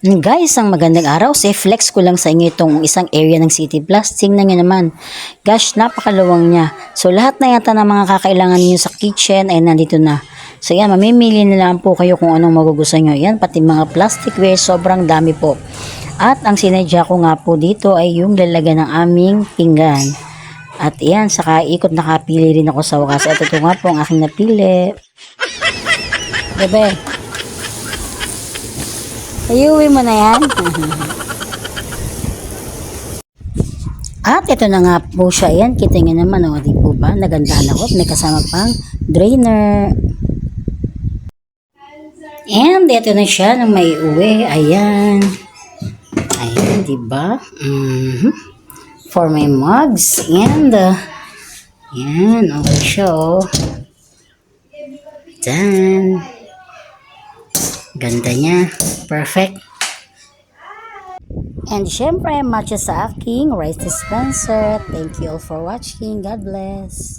Guys, ang magandang araw. Flex ko lang sa inyo itong isang area ng City Plus. Tingnan nyo naman. Gosh, napakaluwang niya. So, lahat na yata ng mga kakailangan niyo sa kitchen ay nandito na. So, yan, mamimili na lang po kayo kung anong magugustuhan nyo. Yan, pati mga plasticware, sobrang dami po. At ang sinadya ko nga po dito ay yung lalagyan ng aming pinggan. At yan, saka ikot nakapili rin ako sa wakas. At ito nga po ang aking napili. Bebe, ayuwi mo na yan. At ito na nga po siya. Yan, kita nyo naman. O, di po ba? Nagandaan ako. May kasama pang drainer. And ito na siya nang may uwi. Ayan. Ayan, di ba? For my mugs. And, yan. Okay siya, oh. Dyan. Ganda niya. Perfect. And syempre, matcha sa aking rice dispenser. Thank you all for watching. God bless.